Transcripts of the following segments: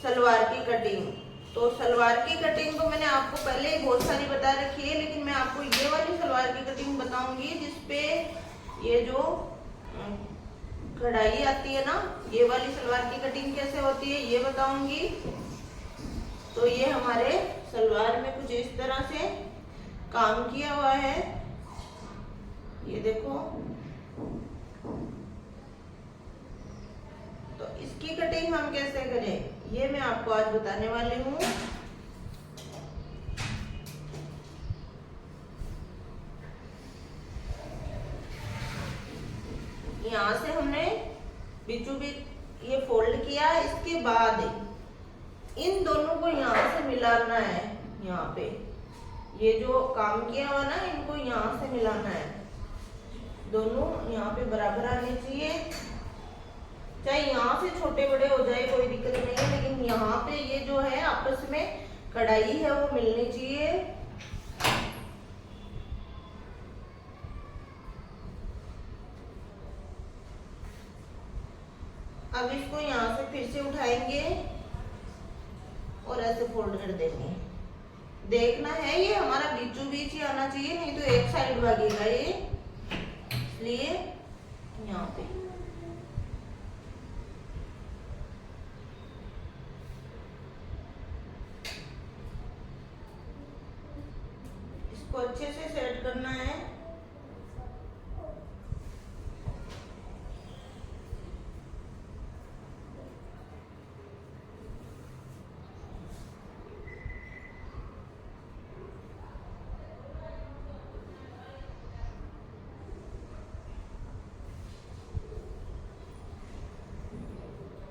सलवार की कटिंग। तो सलवार की कटिंग तो मैंने आपको पहले ही बहुत सारी बता रखी है, लेकिन मैं आपको ये वाली सलवार की कटिंग बताऊंगी जिसपे ये जो कढ़ाई आती है ना, ये वाली सलवार की कटिंग कैसे होती है ये बताऊंगी। तो ये हमारे सलवार में कुछ इस तरह से काम किया हुआ है, ये देखो। तो इसकी कटिंग हम कैसे करें ये मैं आपको आज बताने वाली हूँ। यहाँ से हमने बीचों बीच ये फोल्ड किया, इसके बाद इन दोनों को यहाँ से मिलाना है। यहाँ पे ये जो काम किया हुआ ना, इनको यहाँ से मिलाना है, दोनों यहाँ पे बराबर आने चाहिए। चाहे यहाँ से छोटे बड़े हो जाए कोई दिक्कत नहीं है, लेकिन यहाँ पे ये जो है आपस में कढ़ाई है वो मिलनी चाहिए। अब इसको यहाँ से फिर से उठाएंगे और ऐसे फोल्ड कर देंगे। देखना है ये हमारा बीचों बीच ही आना चाहिए, नहीं तो एक साइड भागेगा ये, इसलिए यहाँ पे इसको अच्छे से सेट करना है।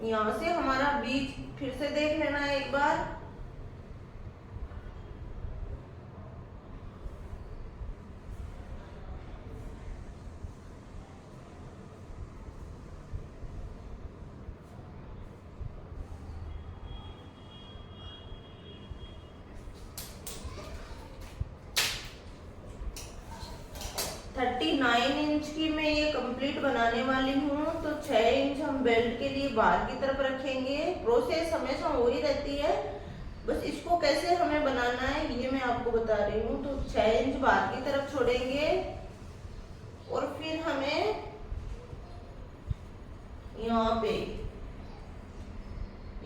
यहाँ से हमारा बीच फिर से देख लेना है एक बार। थर्टी 39 इंच की मैं ये कंप्लीट बनाने वाली हूँ। तो 6 इंच हम बेल्ट के लिए बाहर की तरफ रखेंगे। प्रोसेस हमेशा वही रहती है, बस इसको कैसे हमें बनाना है ये मैं आपको बता रही हूँ। तो 6 इंच बाहर की तरफ छोड़ेंगे और फिर हमें यहाँ पे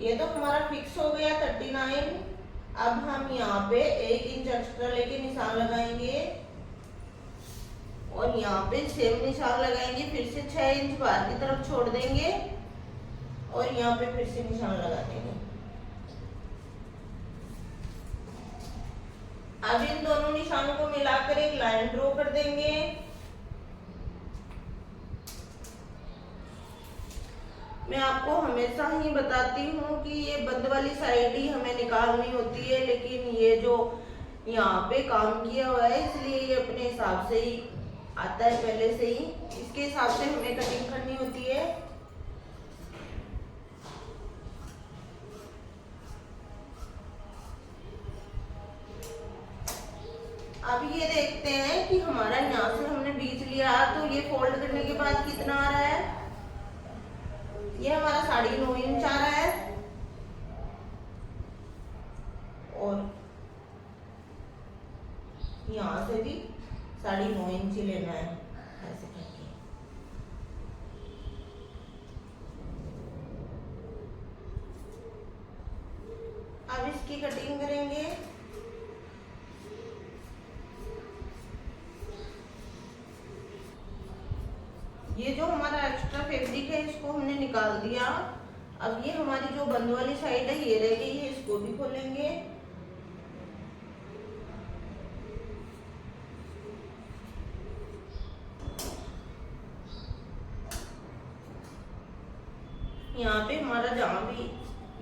ये तो हमारा फिक्स हो गया 39। अब हम यहाँ पे 1 इंच एक्स्ट्रा लेके निशान लगाएंगे और यहाँ पे सेम निशान लगाएंगे। फिर से 6 इंच बाहर की तरफ छोड़ देंगे और यहाँ पे फिर से निशान लगा देंगे। अब इन दोनों निशानों को मिलाकर एक लाइन ड्रॉ कर देंगे। मैं आपको हमेशा ही बताती हूँ कि ये बंद वाली साइड ही हमें निकालनी होती है, लेकिन ये जो यहाँ पे काम किया हुआ है इसलिए ये अपने हिसाब से ही आता है, पहले से ही इसके हिसाब से हमें कटिंग करनी होती है। अब ये देखते हैं कि हमारा यहाँ से हमने बीच लिया तो ये फोल्ड करने के बाद कितना आ रहा है। ये हमारा 9.5 इंच आ रहा है और यहाँ से भी 9.5 इंच ही लेना है ऐसे करके। अब इसकी कटिंग करेंगे। ये जो हमारा एक्स्ट्रा फैब्रिक है इसको हमने निकाल दिया। अब ये हमारी जो बंद वाली साइड है ये रह गई है, इसको भी खोलेंगे। यहाँ पे हमारा जहाँ भी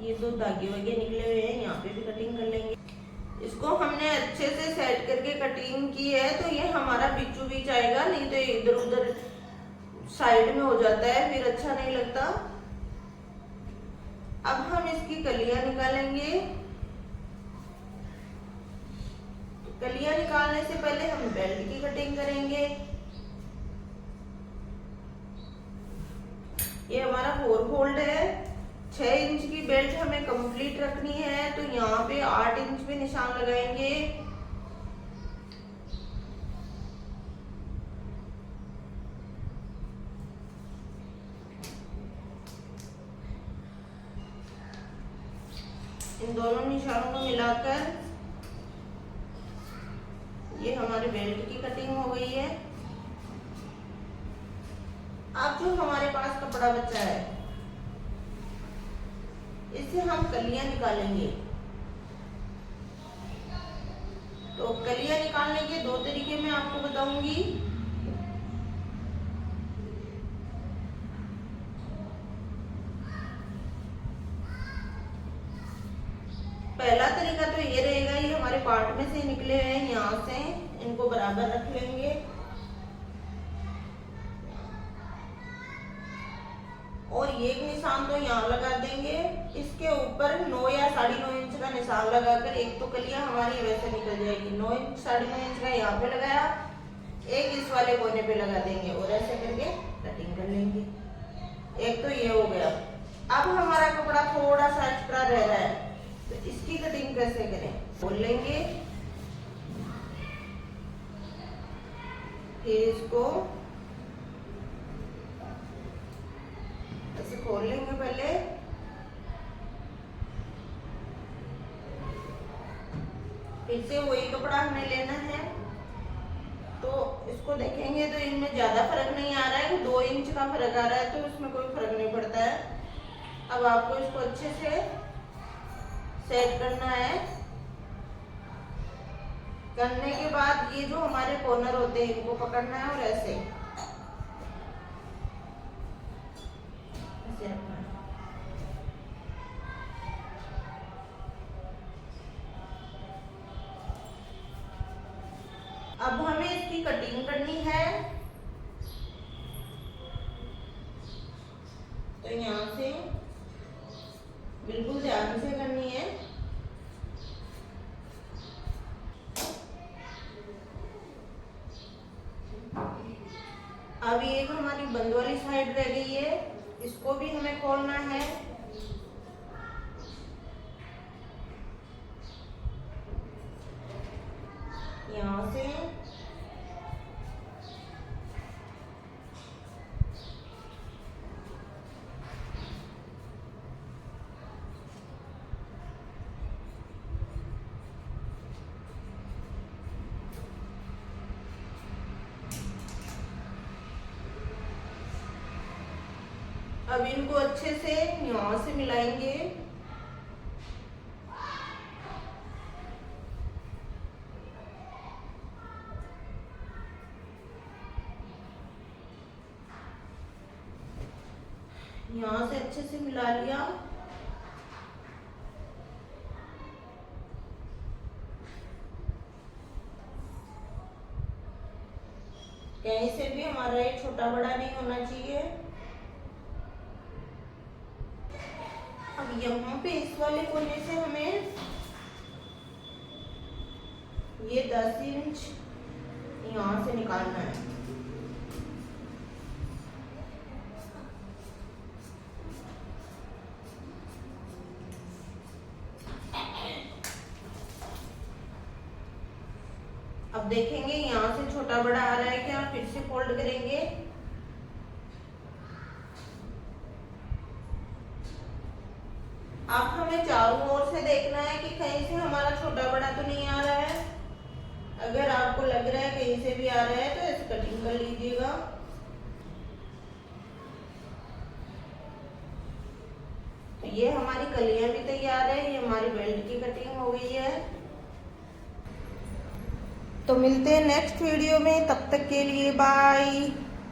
ये 2 धागे वगे निकले हुए हैं यहाँ पे भी कटिंग कर लेंगे। इसको हमने अच्छे से सेट करके कटिंग की है तो ये हमारा बीचों बीच आएगा, नहीं तो इधर उधर साइड में हो जाता है, फिर अच्छा नहीं लगता। अब हम इसकी कलियां निकालेंगे। कलियां निकालने से पहले हम बेल्ट की कटिंग करेंगे। ये हमारा 4 फोल्ड है, 6 इंच की बेल्ट हमें कंप्लीट रखनी है तो यहाँ पे 8 इंच पे निशान लगाएंगे। इन दोनों निशानों को मिलाकर ये हमारे बेल्ट की कटिंग हो गई है। अब जो हमारे पास कपड़ा बचा है इससे हम कलियां निकालेंगे। तो कलियां निकालने के 2 तरीके मैं आपको बताऊंगी। पहला तरीका तो ये रहेगा, ये हमारे पार्ट में से निकले हुए हैं, यहाँ से इनको बराबर रख लेंगे और ये एक निशान तो यहाँ लगा देंगे। इसके ऊपर 9 या 9.5 इंच का निशान लगाकर एक तो कलियां हमारी वैसे निकल जाएगी। 9 इंच 9.5 इंच का यहाँ पे लगाया, एक इस वाले कोने पे लगा देंगे और ऐसे करके कटिंग कर लेंगे। एक तो ये हो गया। अब हमारा कपड़ा थोड़ा सा एक्स्ट्रा रह रहा है तो इसकी कटिंग कैसे करें, खोल लेंगे, फिर इसको ऐसे खोल लेंगे पहले, फिर से वही कपड़ा हमें लेना है। तो इसको देखेंगे तो इनमें ज्यादा फर्क नहीं आ रहा है, 2 इंच का फर्क आ रहा है तो इसमें कोई फर्क नहीं पड़ता है। अब आपको इसको अच्छे से सेट करना है। करने के बाद ये जो हमारे कॉर्नर होते हैं इनको पकड़ना है और ऐसे रखना है। अब हमें इसकी कटिंग करनी है तो यहाँ से बिल्कुल ध्यान से करनी है। अब ये हमारी बंद वाली साइड रह गई है, इसको भी हमें खोलना है। यहाँ से अब इनको अच्छे से यहाँ से मिलाएंगे। यहाँ से अच्छे से मिला लिया। कहीं से भी हमारा ये छोटा बड़ा नहीं होना चाहिए। अब यहाँ पे इस वाले कोने से हमें ये 10 इंच यहाँ से निकालना है। अब देखेंगे यहाँ से छोटा बड़ा आ रहा है क्या, फिर से फोल्ड करेंगे। अब हमें चारों ओर से देखना है कि कहीं से हमारा छोटा बड़ा तो नहीं आ रहा है। अगर आपको लग रहा है कहीं से भी आ रहा है तो ऐसे कटिंग कर लीजिएगा। तो ये हमारी कलियां भी तैयार है, ये हमारी बेल्ट की कटिंग हो गई है। तो मिलते हैं नेक्स्ट वीडियो में, तब तक के लिए बाय।